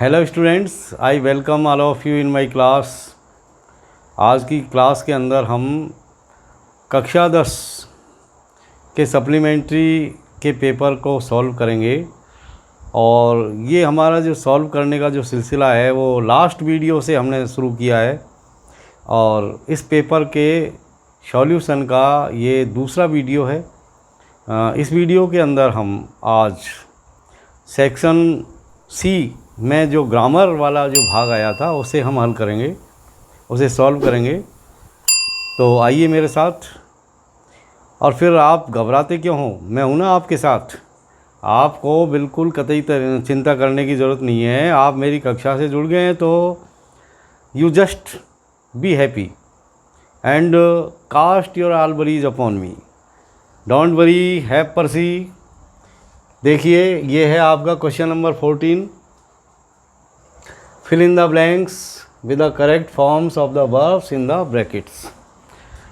Hello students, I welcome all of you in my class. आज की class के अंदर हम कक्षा 10 के सप्लीमेंट्री के पेपर को सॉल्व करेंगे। और ये हमारा जो सॉल्व करने का जो सिलसिला है वो लास्ट वीडियो से हमने शुरू किया है और इस पेपर के सॉल्यूशन का ये दूसरा वीडियो है। इस वीडियो के अंदर हम आज सेक्शन सी में जो ग्रामर वाला जो भाग आया था उसे हम हल करेंगे, उसे सॉल्व करेंगे। तो आइए मेरे साथ। और फिर आप घबराते क्यों हो, मैं हूं ना आपके साथ। आपको बिल्कुल कतई चिंता करने की ज़रूरत नहीं है। आप मेरी कक्षा से जुड़ गए हैं तो you just be happy and cast your all worries upon me. Don't worry, have परसी। देखिए, ये है आपका question number 14। Fill in the blanks with the correct forms of the verbs in the brackets.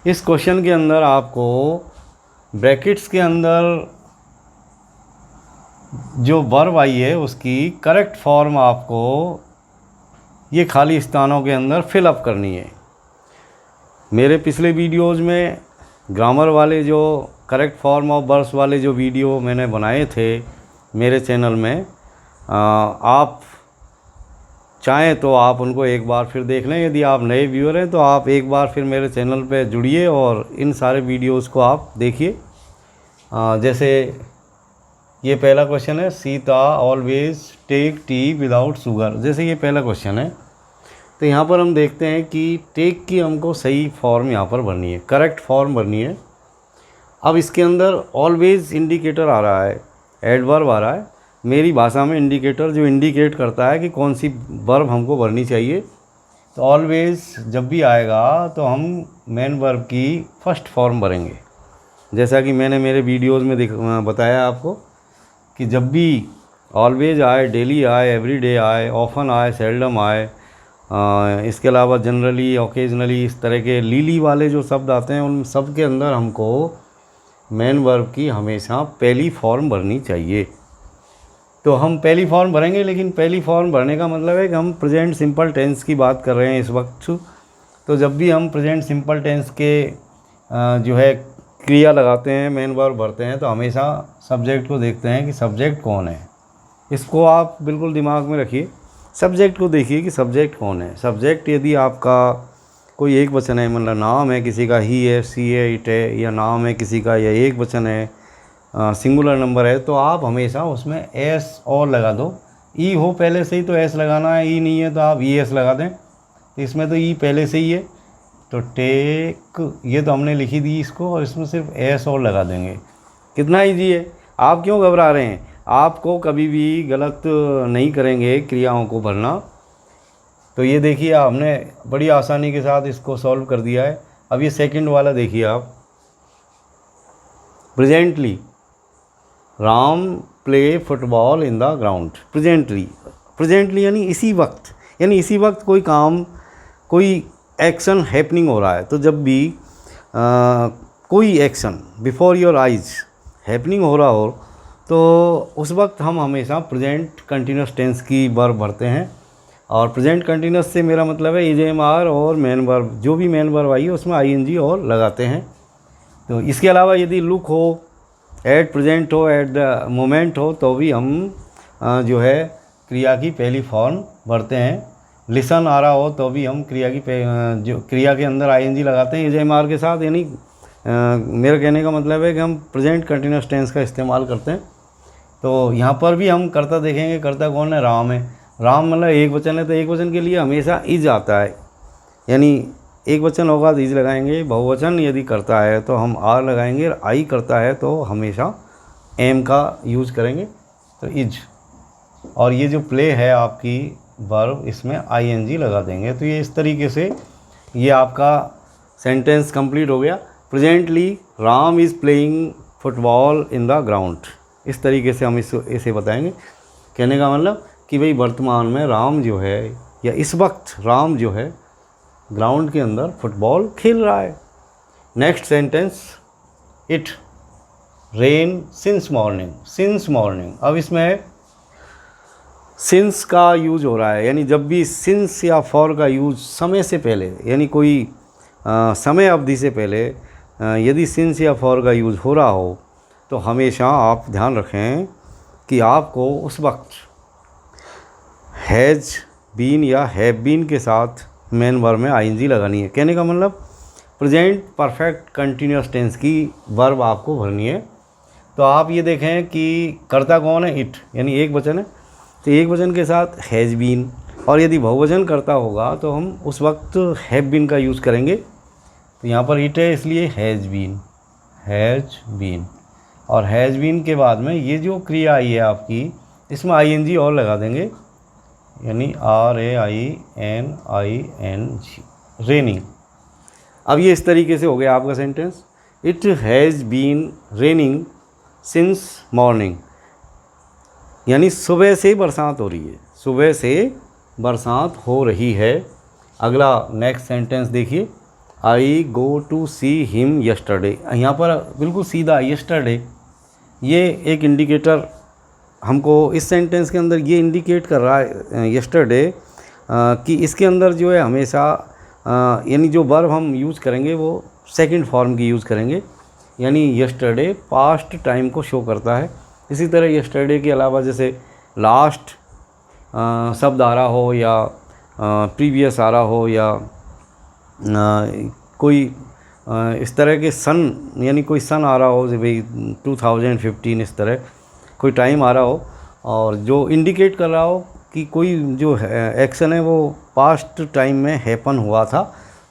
इस क्वेश्चन के अंदर आपको brackets के अंदर जो वर्ब आई है उसकी करेक्ट फॉर्म आपको ये खाली स्थानों के अंदर फिलअप करनी है। मेरे पिछले वीडियोज़ में ग्रामर वाले जो करेक्ट फॉर्म ऑफ वर्ब्स वाले जो वीडियो मैंने बनाए थे मेरे चैनल में, आप चाहें तो आप उनको एक बार फिर देख लें। यदि आप नए व्यूअर हैं तो आप एक बार फिर मेरे चैनल पे जुड़िए और इन सारे वीडियोस को आप देखिए। जैसे ये पहला क्वेश्चन है, Sita always take tea without sugar. जैसे ये पहला क्वेश्चन है तो यहाँ पर हम देखते हैं कि टेक की हमको सही फॉर्म यहाँ पर भरनी है, करेक्ट फॉर्म भरनी है। अब इसके अंदर ऑलवेज इंडिकेटर आ रहा है, एडवर्ब आ रहा है। मेरी भाषा में इंडिकेटर जो इंडिकेट करता है कि कौन सी वर्ब हमको भरनी चाहिए। तो ऑलवेज जब भी आएगा तो हम मेन वर्ब की फर्स्ट फॉर्म भरेंगे। जैसा कि मैंने मेरे वीडियोज़ में बताया आपको कि जब भी ऑलवेज आए, डेली आए, एवरीडे आए, ऑफन आए, सेल्डम आए, इसके अलावा जनरली, ओकेजनली, इस तरह के लीली वाले जो शब्द आते हैं उन सब के अंदर हमको मेन वर्ब की हमेशा पहली फॉर्म भरनी चाहिए। तो हम पहली फॉर्म भरेंगे, लेकिन पहली फॉर्म भरने का मतलब है कि हम प्रेजेंट सिंपल टेंस की बात कर रहे हैं इस वक्त। तो जब भी हम प्रेजेंट सिंपल टेंस के जो है क्रिया लगाते हैं, मेन वर्ब भरते हैं, तो हमेशा सब्जेक्ट को देखते हैं कि सब्जेक्ट कौन है। इसको आप बिल्कुल दिमाग में रखिए। सब्जेक्ट को देखिए कि सब्जेक्ट कौन है। सब्जेक्ट यदि आपका कोई एक वचन है, मतलब नाम है किसी का, ही है, सी है, इट है, या नाम है किसी का, या एक वचन है, सिंगुलर नंबर है, तो आप हमेशा उसमें एस और लगा दो। ई हो पहले से ही तो एस लगाना है, ई नहीं है तो आप ई एस लगा दें। तो इसमें तो ई पहले से ही है तो टेक ये तो हमने लिखी दी इसको, और इसमें सिर्फ एस और लगा देंगे। कितना ईजी है। आप क्यों घबरा रहे हैं? आपको कभी भी गलत नहीं करेंगे क्रियाओं को भरना। तो ये देखिए, हमने बड़ी आसानी के साथ इसको सॉल्व कर दिया है। अब ये सेकंड वाला देखिए आप, presently Ram play football in the ground. Presently यानी इसी वक्त, यानी इसी वक्त कोई काम, कोई एक्शन हैपनिंग हो रहा है। तो जब भी कोई action before your eyes happening हो रहा हो तो उस वक्त हम हमेशा प्रेजेंट कंटिन्यूस टेंस की वर्ब भरते हैं। और प्रेजेंट कंटिन्यूस से मेरा मतलब है ईजेएमआर और मेन वर्ब, जो भी मेन वर्ब आई है उसमें आईएनजी और लगाते हैं। तो इसके अलावा यदि लुक हो, एट प्रेजेंट हो, एट द मोमेंट हो, तो भी हम जो है क्रिया की पहली फॉर्म भरते हैं। लिसन आ रहा हो तो भी हम क्रिया की जो क्रिया के अंदर आईएनजी लगाते हैं ईजेएमआर के साथ। यानी मेरा कहने का मतलब है कि हम प्रेजेंट कंटिन्यूस टेंस का इस्तेमाल करते हैं। तो यहाँ पर भी हम कर्ता देखेंगे। कर्ता कौन है? राम है। राम मतलब एक वचन है तो एक वचन के लिए हमेशा इज आता है, यानी एक वचन होगा तो इज लगाएंगे। बहुवचन यदि करता है तो हम आर लगाएंगे। आई करता है तो हमेशा एम का यूज करेंगे, तो इज। और ये जो प्ले है आपकी वर्ब, इसमें आईएनजी लगा देंगे। तो ये इस तरीके से ये आपका सेंटेंस कंप्लीट हो गया। Presently Ram is playing football in the ground. इस तरीके से हम इसे बताएंगे। कहने का मतलब कि भाई वर्तमान में राम जो है, या इस वक्त राम जो है ग्राउंड के अंदर फुटबॉल खेल रहा है। Next sentence, it rain since morning. Since morning, अब इसमें सिंस का यूज हो रहा है, यानी जब भी सिंस या फॉर का यूज समय से पहले, यानी कोई समय अवधि से पहले यदि सिंस या फॉर का यूज हो रहा हो तो हमेशा आप ध्यान रखें कि आपको उस वक्त हैज़ बीन या हैव बीन के साथ मेन वर्ब में आईएनजी लगानी है। कहने का मतलब प्रेजेंट परफेक्ट कंटिन्यूस टेंस की वर्ब आपको भरनी है। तो आप ये देखें कि कर्ता कौन है, इट, यानी एक वचन है, तो एक वचन के साथ हैज़ बीन, और यदि बहुवचन कर्ता होगा तो हम उस वक्त हैव बीन का यूज़ करेंगे। तो यहाँ पर इट है इसलिए हैज़ बीन, और हैज़ बीन के बाद में ये जो क्रिया आई है आपकी, इसमें आईएनजी और लगा देंगे, यानी RAINING, रेनिंग। अब ये इस तरीके से हो गया आपका sentence, it has been raining since morning, यानी सुबह से बरसात हो रही है, सुबह से बरसात हो रही है। अगला नेक्स्ट सेंटेंस देखिए, I go to see him yesterday. यहाँ पर बिल्कुल सीधा यस्टरडे, ये एक इंडिकेटर हमको इस सेंटेंस के अंदर ये इंडिकेट कर रहा है यस्टरडे कि इसके अंदर जो है हमेशा यानी जो वर्ब हम यूज़ करेंगे वो सेकंड फॉर्म की यूज़ करेंगे, यानी यस्टरडे पास्ट टाइम को शो करता है। इसी तरह यस्टरडे के अलावा जैसे लास्ट शब्द आ रहा हो या प्रीवियस आ रहा हो या कोई इस तरह के सन, यानी कोई सन आ रहा हो जैसे भाई 2015, इस तरह कोई टाइम आ रहा हो और जो इंडिकेट कर रहा हो कि कोई जो एक्शन है वो पास्ट टाइम में हैपन हुआ था,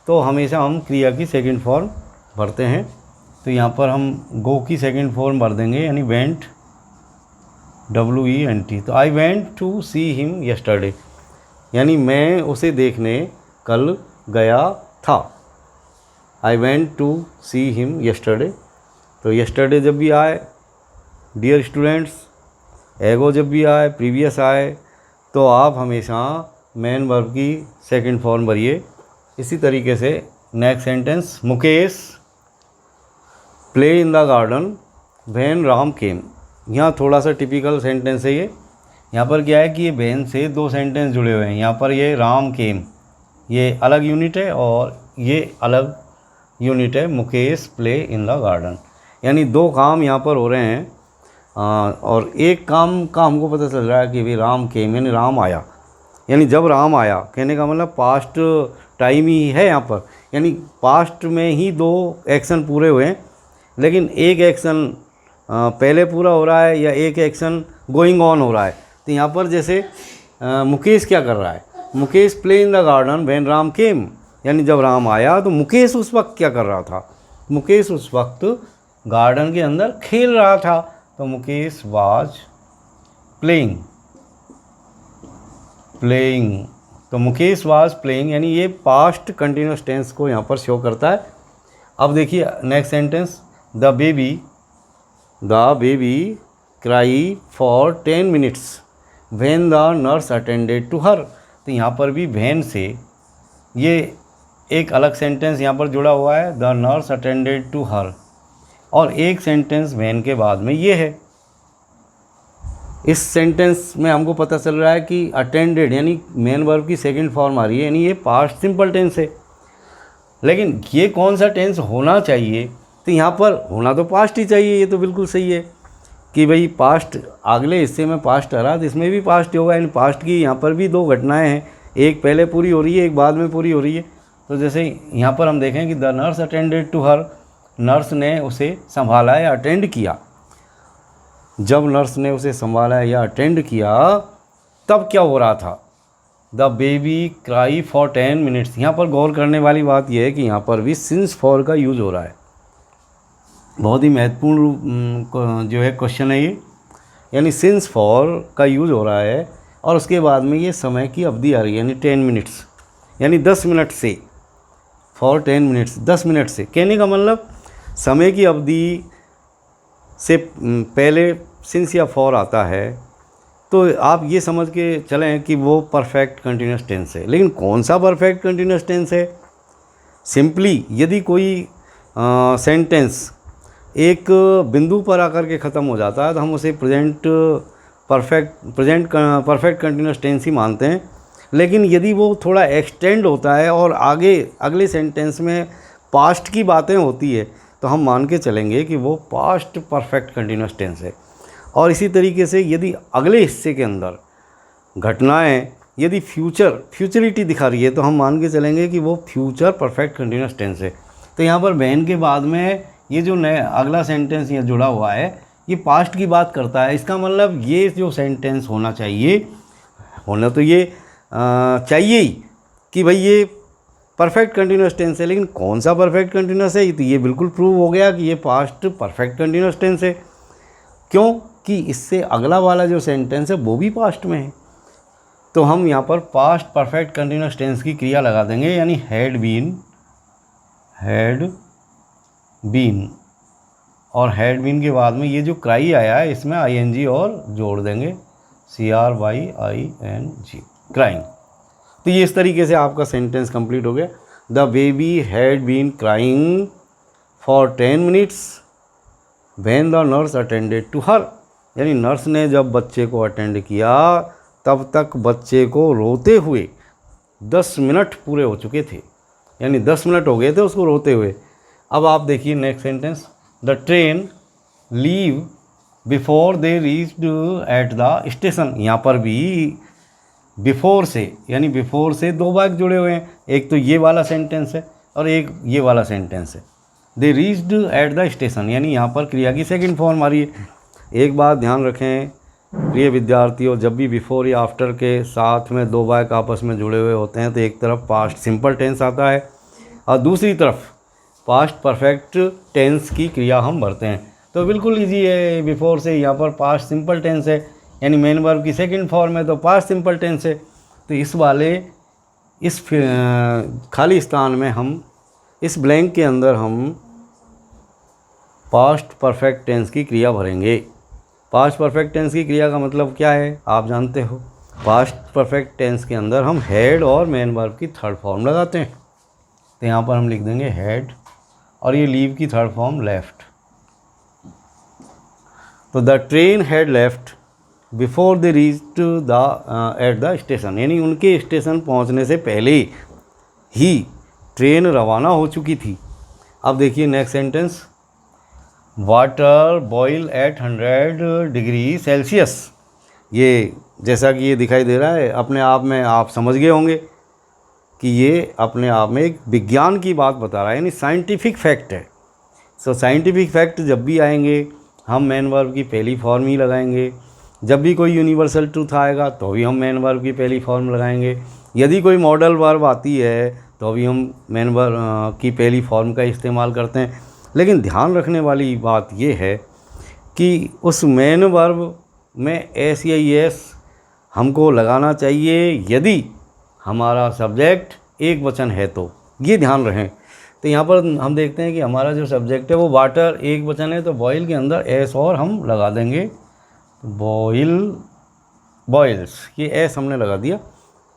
तो हमेशा हम क्रिया की सेकंड फॉर्म भरते हैं। तो यहाँ पर हम गो की सेकंड फॉर्म भर देंगे, यानी वेंट, WENT। तो I went to see him yesterday, यानी मैं उसे देखने कल गया था। I went to see him yesterday. तो यस्टरडे जब भी आए, डियर स्टूडेंट्स, एगो जब भी आए, प्रीवियस आए, तो आप हमेशा मेन वर्ब की सेकंड फॉर्म भरिए। इसी तरीके से next sentence, Mukesh play in the garden when Ram came. यहाँ थोड़ा सा टिपिकल सेंटेंस है ये। यहाँ पर क्या है कि ये व्हेन से दो सेंटेंस जुड़े हुए हैं। यहाँ पर ये राम केम, ये अलग यूनिट है और ये अलग यूनिट है, Mukesh play in the garden, यानी दो काम यहाँ पर हो रहे हैं। और एक काम का हमको पता चल रहा है कि भाई राम केम, यानी राम आया, यानी जब राम आया, कहने का मतलब पास्ट टाइम ही है यहाँ पर, यानी पास्ट में ही दो एक्शन पूरे हुए हैं, लेकिन एक एक्शन पहले पूरा हो रहा है या एक एक्शन गोइंग ऑन हो रहा है। तो यहाँ पर जैसे मुकेश क्या कर रहा है, Mukesh play in the garden when Ram came, यानी जब राम आया तो मुकेश उस वक्त क्या कर रहा था, मुकेश उस वक्त गार्डन के अंदर खेल रहा था। तो मुकेश वाज प्लेइंग, तो मुकेश वाज प्लेइंग, यानी ये पास्ट कंटिन्यूस टेंस को यहाँ पर शो करता है। अब देखिए next sentence, the baby cry for 10 minutes when the nurse attended to her. तो यहाँ पर भी व्हेन से ये एक अलग सेंटेंस यहाँ पर जुड़ा हुआ है, the nurse attended to her, और एक सेंटेंस व्हेन के बाद में ये है। इस सेंटेंस में हमको पता चल रहा है कि अटेंडेड यानी मेन वर्ब की सेकंड फॉर्म आ रही है, यानी ये पास्ट सिंपल टेंस है। लेकिन ये कौन सा टेंस होना चाहिए, तो यहाँ पर होना तो पास्ट ही चाहिए। ये तो बिल्कुल सही है कि भाई पास्ट, अगले हिस्से में पास्ट आ रहा तो इसमें भी पास्ट होगा, यानी पास्ट की यहाँ पर भी दो घटनाएँ हैं, एक पहले पूरी हो रही है, एक बाद में पूरी हो रही है। तो जैसे यहाँ पर हम देखें कि the nurse attended to her, nurse ने उसे संभाला या अटेंड किया। जब नर्स ने उसे संभाला या अटेंड किया तब क्या हो रहा था, the baby cry for 10 minutes. यहाँ पर गौर करने वाली बात यह है कि यहाँ पर भी सिंस फॉर का यूज़ हो रहा है। बहुत ही महत्वपूर्ण जो है क्वेश्चन है ये, यानी सिंस फॉर का यूज़ हो रहा है और उसके बाद में ये समय की अवधि आ रही है, यानी 10 मिनट्स, यानी 10 मिनट से, फॉर 10 मिनट्स, 10 मिनट से। कहने का मतलब समय की अवधि से पहले सिंस या फॉर आता है तो आप ये समझ के चलें कि वो परफेक्ट कंटिन्यूस टेंस है। लेकिन कौन सा परफेक्ट कंटिन्यूस टेंस है, सिंपली यदि कोई सेंटेंस एक बिंदु पर आकर के ख़त्म हो जाता है तो हम उसे प्रेजेंट परफेक्ट कंटिन्यूस टेंस ही मानते हैं। लेकिन यदि वो थोड़ा एक्सटेंड होता है और आगे अगले सेंटेंस में पास्ट की बातें होती है तो हम मान के चलेंगे कि वो पास्ट परफेक्ट कंटिन्यूस टेंस है। और इसी तरीके से यदि अगले हिस्से के अंदर घटनाएं यदि फ्यूचरिटी दिखा रही है तो हम मान के चलेंगे कि वो फ्यूचर परफेक्ट कंटिन्यूस टेंस है। तो यहाँ पर बहन के बाद में ये जो नया अगला सेंटेंस ये जुड़ा हुआ है ये पास्ट की बात करता है। इसका मतलब ये जो सेंटेंस होना तो ये चाहिए ही कि भाई ये परफेक्ट कंटिन्यूस टेंस है। लेकिन कौन सा परफेक्ट कंटिन्यूस है, तो ये बिल्कुल प्रूव हो गया कि ये पास्ट परफेक्ट कंटिन्यूस टेंस है। क्यों कि इससे अगला वाला जो सेंटेंस है वो भी पास्ट में है। तो हम यहाँ पर पास्ट परफेक्ट कंटिन्यूस टेंस की क्रिया लगा देंगे, यानी हैड बीन और हैड बीन के बाद में ये जो क्राई आया है इसमें आईएनजी और जोड़ देंगे, CRYING, क्राइंग। तो ये इस तरीके से आपका सेंटेंस कंप्लीट हो गया। The baby had been crying for 10 minutes when the nurse attended to her, यानी नर्स ने जब बच्चे को अटेंड किया तब तक बच्चे को रोते हुए 10 मिनट पूरे हो चुके थे, यानी 10 मिनट हो गए थे उसको रोते हुए। अब आप देखिए next sentence, the train leave before they reached at the station. यहाँ पर भी बिफोर से, यानी बिफोर से दो वाक्य जुड़े हुए हैं, एक तो ये वाला सेंटेंस है और एक ये वाला सेंटेंस है। They reached at the station, यानी यहाँ पर क्रिया की सेकंड फॉर्म आ रही है। एक बात ध्यान रखें प्रिय विद्यार्थियों, जब भी बिफोर या आफ्टर के साथ में दो वाक्य आपस में जुड़े हुए होते हैं तो एक तरफ पास्ट सिंपल टेंस आता है और दूसरी तरफ पास्ट परफेक्ट टेंस की क्रिया हम भरते हैं। तो बिल्कुल इजी है, बिफोर से यहाँ पर पास्ट सिंपल टेंस है, यानी मेन वर्ब की सेकंड फॉर्म है तो पास्ट सिंपल टेंस है। तो इस खाली स्थान में हम, इस ब्लैंक के अंदर हम पास्ट परफेक्ट टेंस की क्रिया भरेंगे। पास्ट परफेक्ट टेंस की क्रिया का मतलब क्या है आप जानते हो। पास्ट परफेक्ट टेंस के अंदर हम हैड और मेन वर्ब की थर्ड फॉर्म लगाते हैं। तो यहाँ पर हम लिख देंगे हैड और ये लीव की थर्ड फॉर्म लेफ्ट। तो the train had left before they reached at the station, यानी उनके स्टेशन पहुँचने से पहले ही ट्रेन रवाना हो चुकी थी। अब देखिए next sentence, water boil at 100 degree Celsius. ये जैसा कि ये दिखाई दे रहा है अपने आप में आप समझ गए होंगे कि ये अपने आप में एक विज्ञान की बात बता रहा है, यानी साइंटिफिक फैक्ट है। सो साइंटिफिक फैक्ट जब भी आएंगे हम मेन वर्ब की पहली फॉर्म ही लगाएंगे। जब भी कोई यूनिवर्सल ट्रूथ आएगा तो भी हम मेन वर्ब की पहली फॉर्म लगाएंगे। यदि कोई मॉडल वर्ब आती है तो भी हम मेन वर्ब की पहली फॉर्म का इस्तेमाल करते हैं। लेकिन ध्यान रखने वाली बात ये है कि उस मेन वर्ब में एस या एस हमको लगाना चाहिए यदि हमारा सब्जेक्ट एक वचन है, तो ये ध्यान रखें। तो यहाँ पर हम देखते हैं कि हमारा जो सब्जेक्ट है वो वाटर एक वचन है तो बॉयल के अंदर एस और हम लगा देंगे, बॉयल्स, ये एस हमने लगा दिया।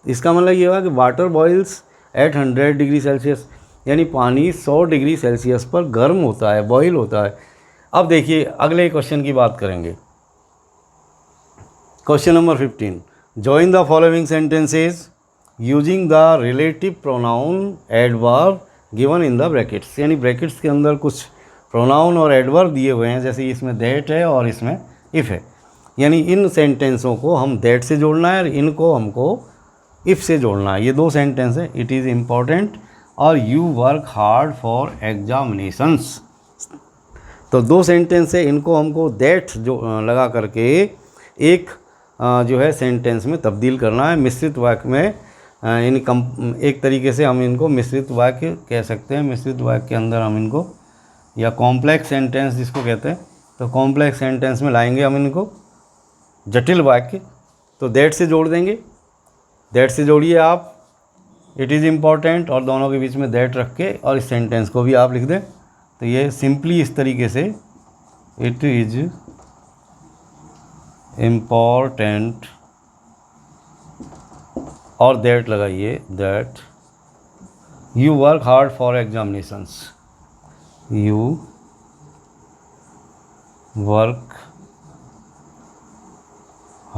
इसका मतलब ये हुआ कि water boils at 100 degree Celsius, यानी पानी 100 डिग्री सेल्सियस पर गर्म होता है, बॉयल होता है। अब देखिए अगले क्वेश्चन की बात करेंगे। Question number 15, join the following sentences using the relative pronoun adverb given in the brackets, यानी ब्रैकेट्स के अंदर कुछ प्रोनाउन और एडवर्ब दिए हुए हैं, जैसे इसमें दैट है और इसमें इफ़ है। यानी इन सेंटेंसों को हम दैट से जोड़ना है और इनको हमको इफ़ से जोड़ना है। ये दो सेंटेंस है, इट इज़ इम्पॉर्टेंट और you work hard for examinations. तो दो सेंटेंस है, इनको हमको दैट जो लगा करके एक जो है सेंटेंस में तब्दील करना है, मिश्रित वाक्य में। एक तरीके से हम इनको मिश्रित वाक्य कह सकते हैं। मिश्रित वाक्य के अंदर हम इनको, या कॉम्प्लेक्स सेंटेंस जिसको कहते हैं, तो कॉम्प्लेक्स सेंटेंस में लाएंगे हम इनको, जटिल वाक्य। तो दैट से जोड़ देंगे, दैट से जोड़िए आप, इट इज़ इम्पॉर्टेंट और दोनों के बीच में दैट रख के और इस सेंटेंस को भी आप लिख दें। तो ये सिंपली इस तरीके से, इट इज़ इम्पॉर्टेंट और दैट लगाइए, that you work hard for examinations, you work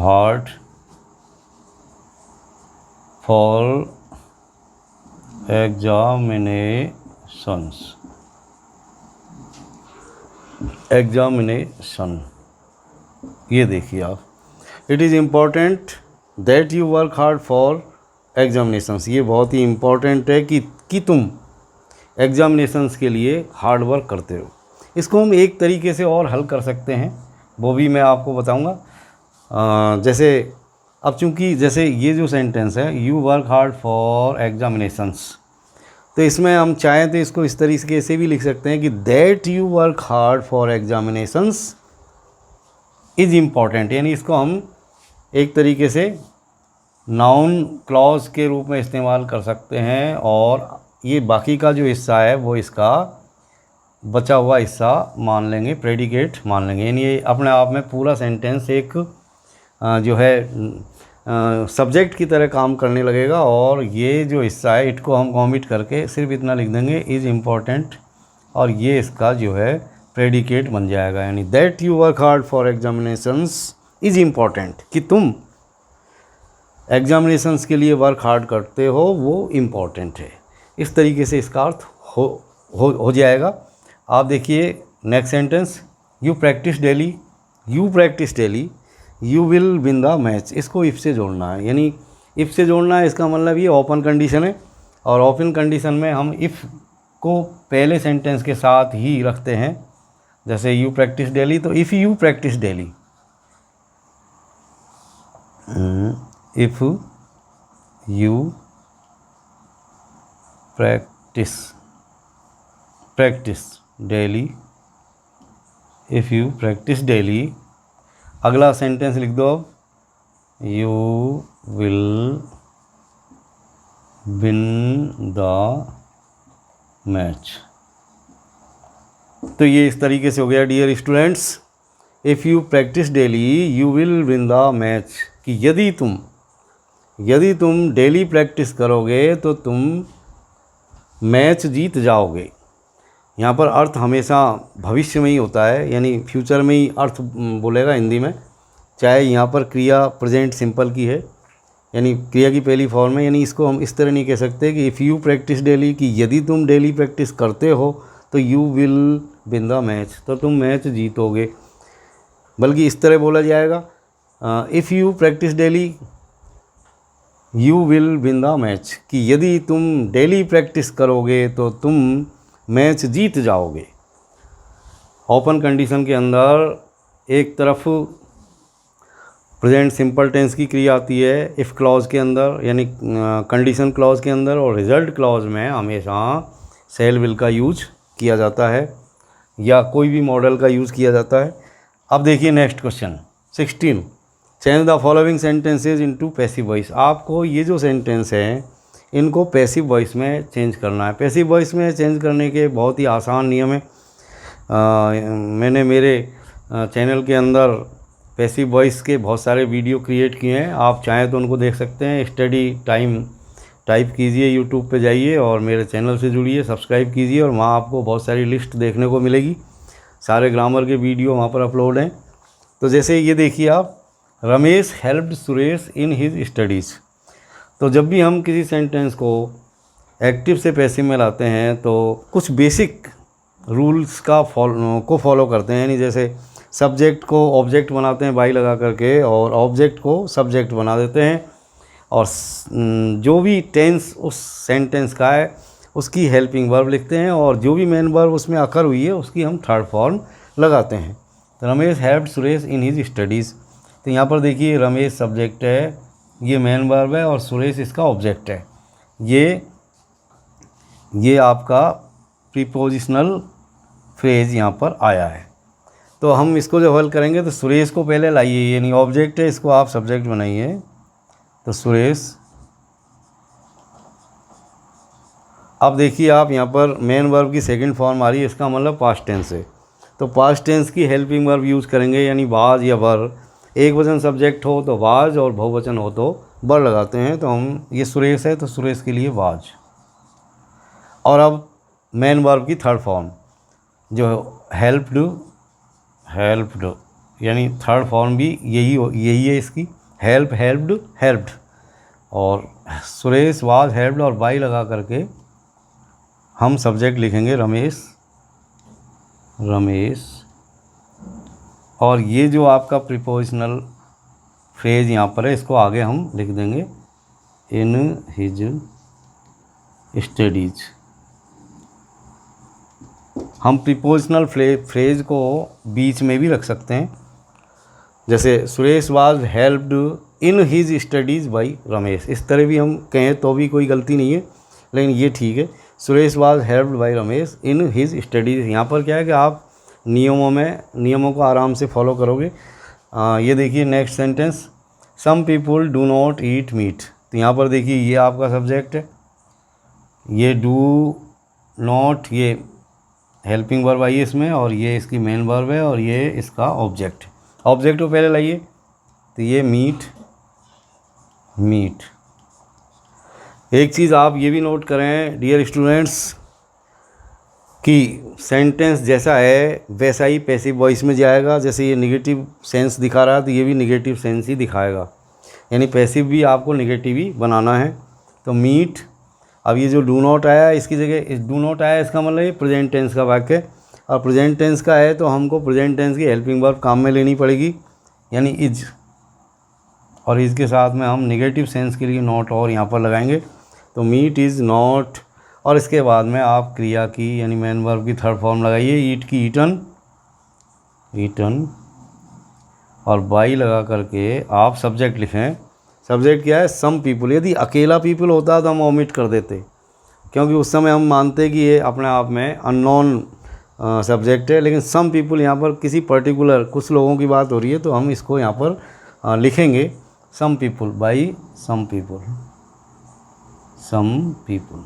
hard for examination. ये देखिए आप, it is important that you work hard for examinations. ये बहुत ही इम्पॉर्टेंट है कि तुम एग्जामिनेशंस के लिए हार्ड वर्क करते हो। इसको हम एक तरीके से और हल कर सकते हैं, वो भी मैं आपको बताऊंगा। जैसे अब चूँकि जैसे ये जो सेंटेंस है, you work hard for examinations, तो इसमें हम चाहें तो इसको इस तरीके से भी लिख सकते हैं कि that you work hard for examinations is important. यानी इसको हम एक तरीके से नाउन क्लॉज के रूप में इस्तेमाल कर सकते हैं, और ये बाकी का जो हिस्सा है वो इसका बचा हुआ हिस्सा मान लेंगे, प्रेडिकेट मान लेंगे। यानी ये अपने आप में पूरा सेंटेंस एक जो है सब्जेक्ट की तरह काम करने लगेगा, और ये जो हिस्सा है इसको हम कॉमिट करके सिर्फ इतना लिख देंगे इज़ इम्पॉर्टेंट, और ये इसका जो है प्रेडिकेट बन जाएगा। यानी that you work hard for examinations is important, कि तुम एग्जामिनेशंस के लिए वर्क हार्ड करते हो वो इम्पॉर्टेंट है। इस तरीके से इसका अर्थ हो जाएगा। आप देखिए next sentence, you practise daily, you practise daily you will win the match. इसको इफ़ से जोड़ना है, यानी इफ़ से जोड़ना है, इसका मतलब ये ओपन कंडीशन है, और ओपन कंडीशन में हम इफ़ को पहले सेंटेंस के साथ ही रखते हैं। जैसे यू प्रैक्टिस डेली, तो if you practise daily, if you practise daily, if you practise daily. अगला सेंटेंस लिख दो, you will win the match. तो ये इस तरीके से हो गया dear students, if you practise daily you will win the match, कि यदि तुम डेली प्रैक्टिस करोगे तो तुम मैच जीत जाओगे। यहाँ पर अर्थ हमेशा भविष्य में ही होता है, यानी फ्यूचर में ही अर्थ बोलेगा हिंदी में, चाहे यहाँ पर क्रिया प्रेजेंट सिंपल की है, यानी क्रिया की पहली फॉर्म है। यानी इसको हम इस तरह नहीं कह सकते कि इफ़ यू प्रैक्टिस डेली, कि यदि तुम डेली प्रैक्टिस करते हो तो you will win the match, तो तुम मैच जीतोगे। बल्कि इस तरह बोला जाएगा, if you practise daily you will win the match, कि यदि तुम डेली प्रैक्टिस करोगे तो तुम मैच जीत जाओगे। ओपन कंडीशन के अंदर एक तरफ प्रेजेंट सिंपल टेंस की क्रिया आती है इफ़ क्लॉज के अंदर, यानी कंडीशन क्लॉज के अंदर, और रिजल्ट क्लॉज में हमेशा शैल विल का यूज किया जाता है, या कोई भी मॉडल का यूज़ किया जाता है। अब देखिए next question 16, change the following sentences into passive voice. आपको ये जो सेंटेंस है इनको पैसिव वॉइस में चेंज करना है। पैसिव वॉइस में चेंज करने के बहुत ही आसान नियम है। मैंने मेरे चैनल के अंदर पैसिव वॉइस के बहुत सारे वीडियो क्रिएट किए हैं, आप चाहें तो उनको देख सकते हैं। स्टडी टाइम टाइप कीजिए, यूट्यूब पे जाइए और मेरे चैनल से जुड़िए, सब्सक्राइब कीजिए, और वहाँ आपको बहुत सारी लिस्ट देखने को मिलेगी। सारे ग्रामर के वीडियो वहाँ पर अपलोड हैं। तो जैसे ये देखिए आप, Ramesh helped Suresh in his studies. तो जब भी हम किसी सेंटेंस को एक्टिव से पैसिव में लाते हैं तो कुछ बेसिक रूल्स का फॉलो करते हैं। यानी जैसे सब्जेक्ट को ऑब्जेक्ट बनाते हैं बाई लगा करके, और ऑब्जेक्ट को सब्जेक्ट बना देते हैं, और जो भी टेंस उस सेंटेंस का है उसकी हेल्पिंग वर्ब लिखते हैं, और जो भी मेन वर्ब उसमें अकर हुई है उसकी हम थर्ड फॉर्म लगाते हैं। तो Ramesh helped Suresh in his studies. तो यहाँ पर देखिए रमेश सब्जेक्ट है, ये मेन वर्ब है, और सुरेश इसका ऑब्जेक्ट है। ये आपका प्रीपोजिशनल फ्रेज यहाँ पर आया है। तो हम इसको जब हल करेंगे तो सुरेश को पहले लाइए, यानी ऑब्जेक्ट है, इसको आप सब्जेक्ट बनाइए। तो सुरेश, अब देखिए आप यहाँ पर मेन वर्ब की सेकंड फॉर्म आ रही है, इसका मतलब पास्ट टेंस है। तो पास्ट टेंस की हेल्पिंग वर्ब यूज़ करेंगे, यानी वाज या वर। एक वचन सब्जेक्ट हो तो वाज, और बहुवचन हो तो वर लगाते हैं। तो हम, ये सुरेश है तो सुरेश के लिए वाज। और अब मेन वर्ब की थर्ड फॉर्म जो हेल्प्ड, यानी थर्ड फॉर्म भी यही है इसकी। हेल्प, हेल्प्ड, हेल्प्ड, और सुरेश वाज हेल्प्ड और बाई लगा करके हम सब्जेक्ट लिखेंगे रमेश, रमेश, और ये जो आपका प्रीपोजिशनल फ्रेज यहाँ पर है इसको आगे हम लिख देंगे इन हिज स्टडीज। हम प्रीपोजिशनल फ्रेज को बीच में भी रख सकते हैं, जैसे Suresh was helped in his studies by Ramesh, इस तरह भी हम कहें तो भी कोई गलती नहीं है, लेकिन ये ठीक है, Suresh was helped by Ramesh in his studies. यहाँ पर क्या है कि आप नियमों को आराम से फॉलो करोगे। ये देखिए next sentence, some people do not eat meat. तो यहाँ पर देखिए ये आपका सब्जेक्ट है, ये डू नॉट ये हेल्पिंग वर्ब आई है इसमें, और ये इसकी मेन वर्ब है, और ये इसका ऑब्जेक्ट। ऑब्जेक्ट को पहले लाइए, तो ये मीट, मीट। एक चीज़ आप ये भी नोट करें डियर स्टूडेंट्स कि सेंटेंस जैसा है वैसा ही पैसिव वॉइस में जाएगा। जैसे ये निगेटिव सेंस दिखा रहा है तो ये भी निगेटिव सेंस ही दिखाएगा, यानी पैसिव भी आपको निगेटिव ही बनाना है। तो मीट, अब ये जो डू नॉट आया इसकी जगह डू नॉट आया, इसका मतलब ये प्रेजेंट टेंस का वाक्य है, और प्रेजेंट टेंस का है तो हमको प्रेजेंट टेंस की हेल्पिंग वर्ब काम में लेनी पड़ेगी, यानी इज, और इसके साथ में हम निगेटिव सेंस के लिए नॉट और यहाँ पर लगाएंगे। तो मीट इज़ नॉट, और इसके बाद में आप क्रिया की यानी मेन वर्ब की थर्ड फॉर्म लगाइए, ईट की ईटन, ईटन, और बाई लगा करके आप सब्जेक्ट लिखें। सब्जेक्ट क्या है, सम पीपल। यदि अकेला पीपल होता तो हम ओमिट कर देते, क्योंकि उस समय हम मानते कि ये अपने आप में अननोन सब्जेक्ट है, लेकिन सम पीपल यहाँ पर किसी पर्टिकुलर कुछ लोगों की बात हो रही है, तो हम इसको यहाँ पर लिखेंगे some people, by some people, some people.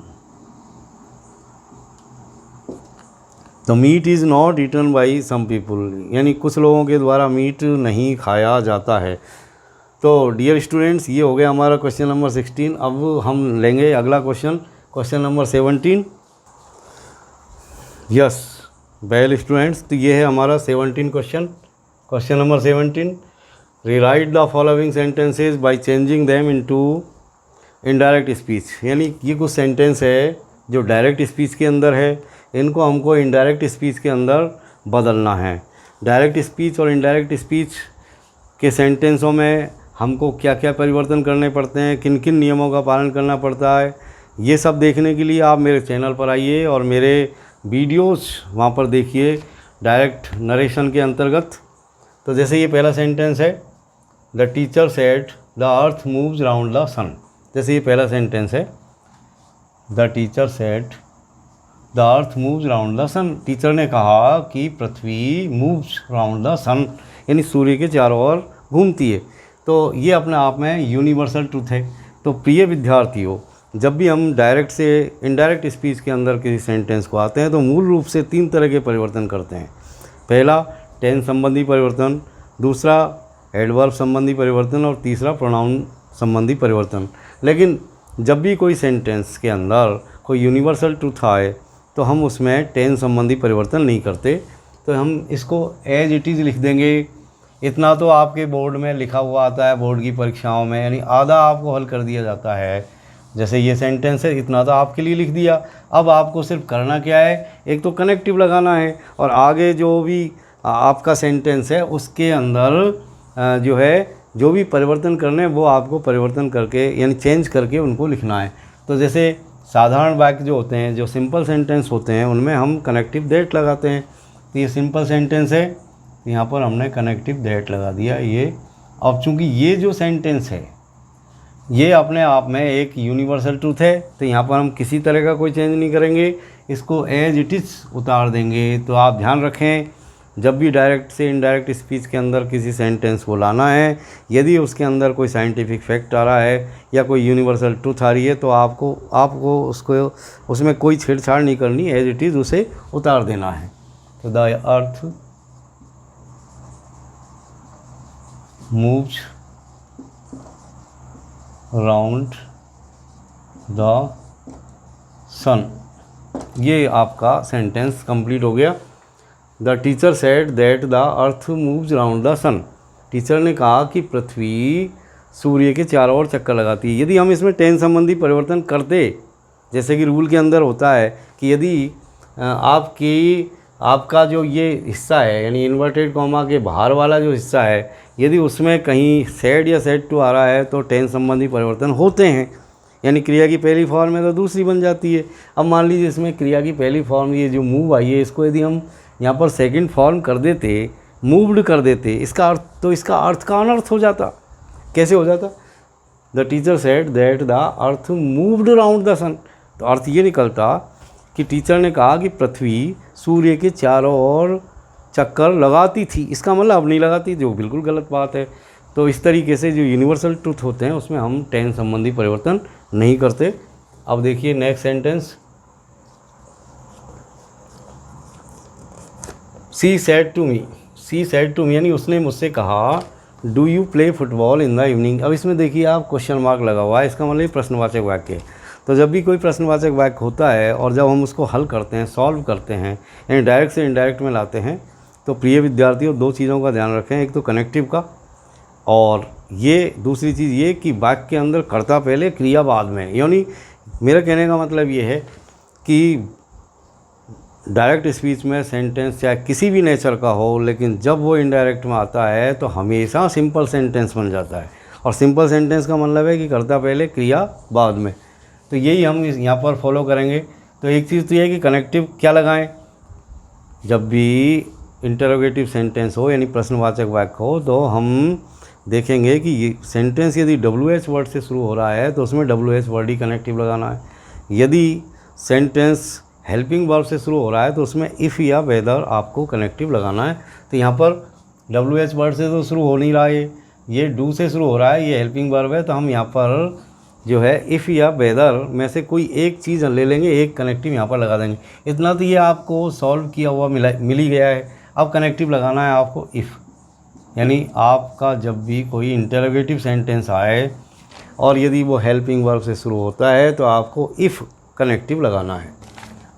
तो meat is not eaten by some people, यानी कुछ लोगों के द्वारा मीट नहीं खाया जाता है। तो डियर स्टूडेंट्स, ये हो गया हमारा क्वेश्चन नंबर 16। अब हम लेंगे अगला question, question number 17। Yes well students, तो ये है हमारा 17 question. Question number 17, rewrite the following sentences by changing them into indirect speech. यानी ये कुछ सेंटेंस है जो डायरेक्ट स्पीच के अंदर है, इनको हमको इनडायरेक्ट स्पीच के अंदर बदलना है। डायरेक्ट स्पीच और इनडायरेक्ट स्पीच के सेंटेंसों में हमको क्या क्या परिवर्तन करने पड़ते हैं, किन किन नियमों का पालन करना पड़ता है, ये सब देखने के लिए आप मेरे चैनल पर आइए और मेरे वीडियोस वहाँ पर देखिए डायरेक्ट नरेशन के अंतर्गत। तो जैसे ये पहला सेंटेंस है, the teacher said the earth moves round the sun. जैसे ये पहला सेंटेंस है, the teacher said the earth moves round the sun. Teacher ने कहा कि पृथ्वी मूव्स राउंड द सन, यानी सूर्य के चारों ओर घूमती है। तो ये अपने आप में यूनिवर्सल ट्रूथ है। तो प्रिय विद्यार्थियों, जब भी हम डायरेक्ट से इनडायरेक्ट स्पीच के अंदर किसी सेंटेंस को आते हैं तो मूल रूप से 3 तरह के परिवर्तन करते हैं। पहला टेंस संबंधी परिवर्तन, दूसरा एडवर्ब संबंधी परिवर्तन, और तीसरा प्रोनाउन संबंधी परिवर्तन। लेकिन जब भी कोई सेंटेंस के अंदर कोई यूनिवर्सल ट्रूथ आए तो हम उसमें टेंस संबंधी परिवर्तन नहीं करते, तो हम इसको एज इट इज़ लिख देंगे। इतना तो आपके बोर्ड में लिखा हुआ आता है, बोर्ड की परीक्षाओं में, यानी आधा आपको हल कर दिया जाता है। जैसे ये सेंटेंस है, इतना तो आपके लिए लिख दिया। अब आपको सिर्फ करना क्या है, एक तो कनेक्टिव लगाना है, और आगे जो भी आपका सेंटेंस है उसके अंदर जो है जो भी परिवर्तन करने हैं वो आपको परिवर्तन करके यानी चेंज करके उनको लिखना है। तो जैसे साधारण वाक्य जो होते हैं, जो सिंपल सेंटेंस होते हैं, उनमें हम कनेक्टिव दैट लगाते हैं। तो ये सिंपल सेंटेंस है, यहाँ पर हमने कनेक्टिव दैट लगा दिया ये। अब चूँकि ये जो सेंटेंस है ये अपने आप में एक यूनिवर्सल ट्रूथ है, तो यहाँ पर हम किसी तरह का कोई चेंज नहीं करेंगे, इसको एज इट इज़ उतार देंगे। तो आप ध्यान रखें, जब भी डायरेक्ट से इनडायरेक्ट स्पीच के अंदर किसी सेंटेंस को लाना है, यदि उसके अंदर कोई साइंटिफिक फैक्ट आ रहा है या कोई यूनिवर्सल ट्रूथ आ रही है, तो आपको उसको उसमें कोई छेड़छाड़ नहीं करनी, एज इट इज़ उसे उतार देना है। तो the earth moves round the sun, ये आपका सेंटेंस कंप्लीट हो गया। The teacher said that the earth moves round the sun. Teacher ने कहा कि पृथ्वी सूर्य के चारों ओर चक्कर लगाती है। यदि हम इसमें टेंस संबंधी परिवर्तन करते, जैसे कि रूल के अंदर होता है कि यदि आपका जो ये हिस्सा है यानी इन्वर्टेड कॉमा के बाहर वाला जो हिस्सा है, यदि उसमें कहीं सेड या सेड टू आ रहा है तो टेंस संबंधी परिवर्तन होते हैं, यानी क्रिया की पहली फॉर्म है तो दूसरी बन जाती है। अब मान लीजिए इसमें क्रिया की पहली फॉर्म ये जो मूव आई है, इसको यदि हम यहाँ पर सेकंड फॉर्म कर देते, मूव्ड कर देते, इसका अर्थ तो इसका अर्थ का अनर्थ हो जाता। कैसे हो जाता? The teacher said that the earth moved around the sun. तो अर्थ ये निकलता कि टीचर ने कहा कि पृथ्वी सूर्य के चारों ओर चक्कर लगाती थी। इसका मतलब अब नहीं लगाती, जो बिल्कुल गलत बात है। तो इस तरीके से जो यूनिवर्सल ट्रूथ होते हैं उसमें हम टेंस संबंधी परिवर्तन नहीं करते। अब देखिए next sentence, she said to me. She said to me यानी उसने मुझसे कहा, do you play football in the evening. अब इसमें देखिए आप क्वेश्चन मार्क लगा हुआ है, इसका मतलब प्रश्नवाचक वाक्य है। तो जब भी कोई प्रश्नवाचक वाक्य होता है और जब हम उसको हल करते हैं, सॉल्व करते हैं, यानी डायरेक्ट से इनडायरेक्ट में लाते हैं, तो प्रिय विद्यार्थियों दो चीज़ों का ध्यान रखें, एक तो कनेक्टिव का, और ये दूसरी चीज़ ये कि वाक्य के अंदर कर्ता पहले क्रिया बाद में। यानी मेरा कहने का मतलब ये है कि डायरेक्ट स्पीच में सेंटेंस चाहे किसी भी नेचर का हो, लेकिन जब वो इनडायरेक्ट में आता है तो हमेशा सिंपल सेंटेंस बन जाता है। और सिंपल सेंटेंस का मतलब है कि कर्ता पहले क्रिया बाद में। तो यही हम यहाँ पर फॉलो करेंगे। तो एक चीज़ तो ये है कि कनेक्टिव क्या लगाएं, जब भी इंटरोगेटिव सेंटेंस हो यानी प्रश्नवाचक वाक्य हो, तो हम देखेंगे कि ये सेंटेंस यदि WH वर्ड से शुरू हो रहा है तो उसमें WH वर्ड ही कनेक्टिव लगाना है। यदि सेंटेंस हेल्पिंग वर्ब से शुरू हो रहा है तो उसमें इफ़ या वेदर आपको कनेक्टिव लगाना है। तो यहाँ पर WH वर्ड से तो शुरू हो नहीं रहा है, ये डू से शुरू हो रहा है, ये हेल्पिंग वर्ब है। तो हम यहाँ पर जो है इफ़ या वेदर में से कोई एक चीज़ ले लेंगे, एक कनेक्टिव यहाँ पर लगा देंगे। इतना तो ये आपको सॉल्व किया हुआ मिल ही गया है। अब कनेक्टिव लगाना है आपको इफ़, यानी आपका जब भी कोई इंटरोगेटिव सेंटेंस आए और यदि वो हेल्पिंग वर्ब से शुरू होता है तो आपको इफ़ कनेक्टिव लगाना है।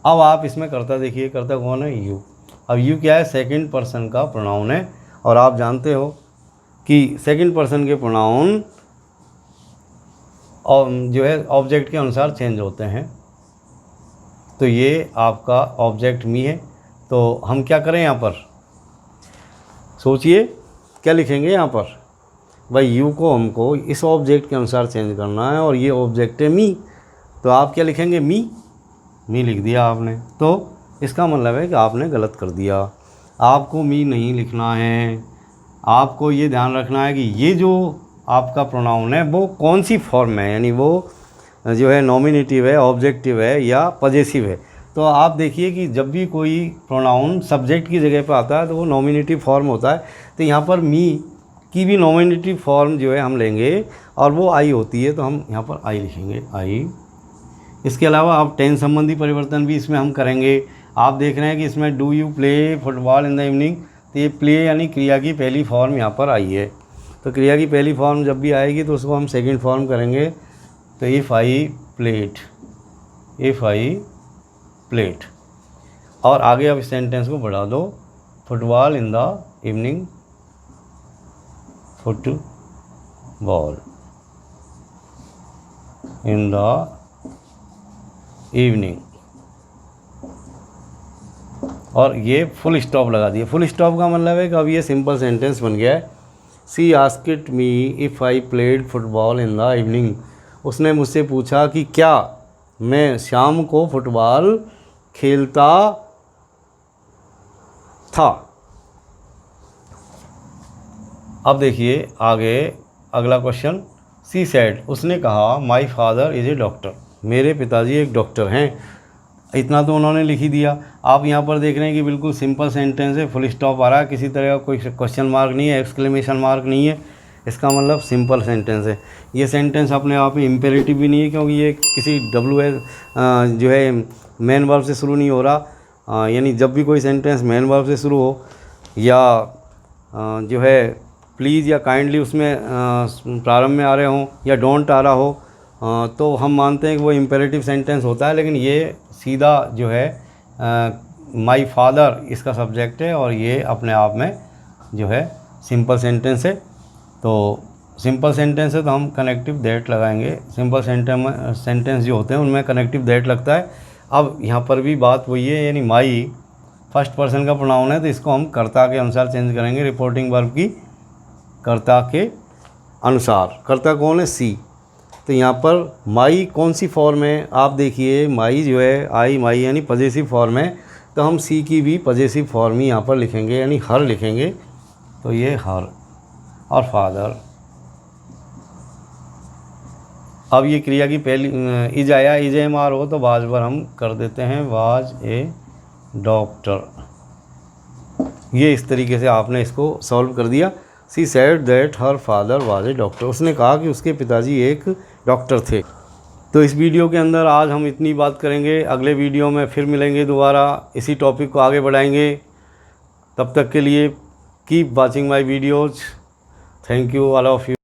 अब आप इसमें कर्ता देखिए, कर्ता कौन है? यू। अब यू क्या है? सेकंड पर्सन का प्रोनाउन है, और आप जानते हो कि सेकंड पर्सन के प्रोनाउन और जो है ऑब्जेक्ट के अनुसार चेंज होते हैं। तो ये आपका ऑब्जेक्ट मी है। तो हम क्या करें यहाँ पर? सोचिए क्या लिखेंगे यहाँ पर? भाई यू को हमको इस ऑब्जेक्ट के अनुसार चेंज करना है और ये ऑब्जेक्ट है मी, तो आप क्या लिखेंगे? मी लिख दिया आपने। तो इसका मतलब है कि आपने गलत कर दिया। आपको मी नहीं लिखना है, आपको ये ध्यान रखना है कि ये जो आपका प्रोनाउन है वो कौन सी फॉर्म में है, यानी वो जो है नॉमिनेटिव है, ऑब्जेक्टिव है या पजेसिव है। तो आप देखिए कि जब भी कोई प्रोनाउन सब्जेक्ट की जगह पर आता है तो वो नॉमिनेटिव फॉर्म होता है। तो यहाँ पर मी की भी नॉमिनेटिव फॉर्म जो है हम लेंगे और वो आई होती है, तो हम यहाँ पर आई लिखेंगे, आई। इसके अलावा आप टेंस संबंधी परिवर्तन भी इसमें हम करेंगे। आप देख रहे हैं कि इसमें do you play football in the evening, तो ये प्ले यानी क्रिया की पहली फॉर्म यहाँ पर आई है। तो क्रिया की पहली फॉर्म जब भी आएगी तो उसको हम सेकंड फॉर्म करेंगे। तो इफ़ आई प्लेट, और आगे अब इस सेंटेंस को बढ़ा दो, football in the evening, football in the evening, और ये फुल स्टॉप लगा दिए। फुल स्टॉप का मतलब है कि अब ये सिंपल सेंटेंस बन गया है। She asked me if I played football in the evening. उसने मुझसे पूछा कि क्या मैं शाम को फुटबॉल खेलता था। अब देखिए आगे अगला क्वेश्चन, सी सेड, उसने कहा my father is a doctor, मेरे पिताजी एक डॉक्टर हैं। इतना तो उन्होंने लिख ही दिया। आप यहाँ पर देख रहे हैं कि बिल्कुल सिंपल सेंटेंस है, फुल स्टॉप आ रहा है, किसी तरह का कोई क्वेश्चन मार्क नहीं है, एक्सक्लेमेशन मार्क नहीं है। इसका मतलब सिंपल सेंटेंस है। ये सेंटेंस अपने आप में इम्पेरेटिव भी नहीं है, क्योंकि ये किसी जो है मेन वर्ब से शुरू नहीं हो रहा। यानी जब भी कोई सेंटेंस मेन वर्ब से शुरू हो या जो है प्लीज़ या काइंडली उसमें प्रारंभ में आ रहे हों या डोंट आ रहा हो, तो हम मानते हैं कि वो इम्पेरेटिव सेंटेंस होता है। लेकिन ये सीधा जो है माई फादर इसका सब्जेक्ट है और ये अपने आप में जो है सिंपल सेंटेंस है। तो सिंपल सेंटेंस है तो हम कनेक्टिव दैट लगाएंगे। सिंपल सेंटेंस जो होते हैं उनमें कनेक्टिव दैट लगता है। अब यहाँ पर भी बात वही है, यानी माई फर्स्ट पर्सन का प्रोनाउन है तो इसको हम कर्ता के अनुसार चेंज करेंगे, रिपोर्टिंग वर्ब की कर्ता के अनुसार। कर्ता कौन है? सी। तो यहाँ पर माई कौन सी फॉर्म है? आप देखिए माई जो है आई माई यानी पजेसिव फॉर्म है, तो हम सी की भी पजेसिव फॉर्म ही यहाँ पर लिखेंगे, यानी हर लिखेंगे। तो ये हर और फादर। अब ये क्रिया की पहली इज आया, इज एम आर हो तो वाज पर हम कर देते हैं वाज ए डॉक्टर। ये इस तरीके से आपने इसको सॉल्व कर दिया। She said that her father was a doctor. उसने कहा कि उसके पिताजी एक डॉक्टर थे। तो इस वीडियो के अंदर आज हम इतनी बात करेंगे। अगले वीडियो में फिर मिलेंगे, दोबारा इसी टॉपिक को आगे बढ़ाएंगे। तब तक के लिए keep watching my videos. Thank you all of you.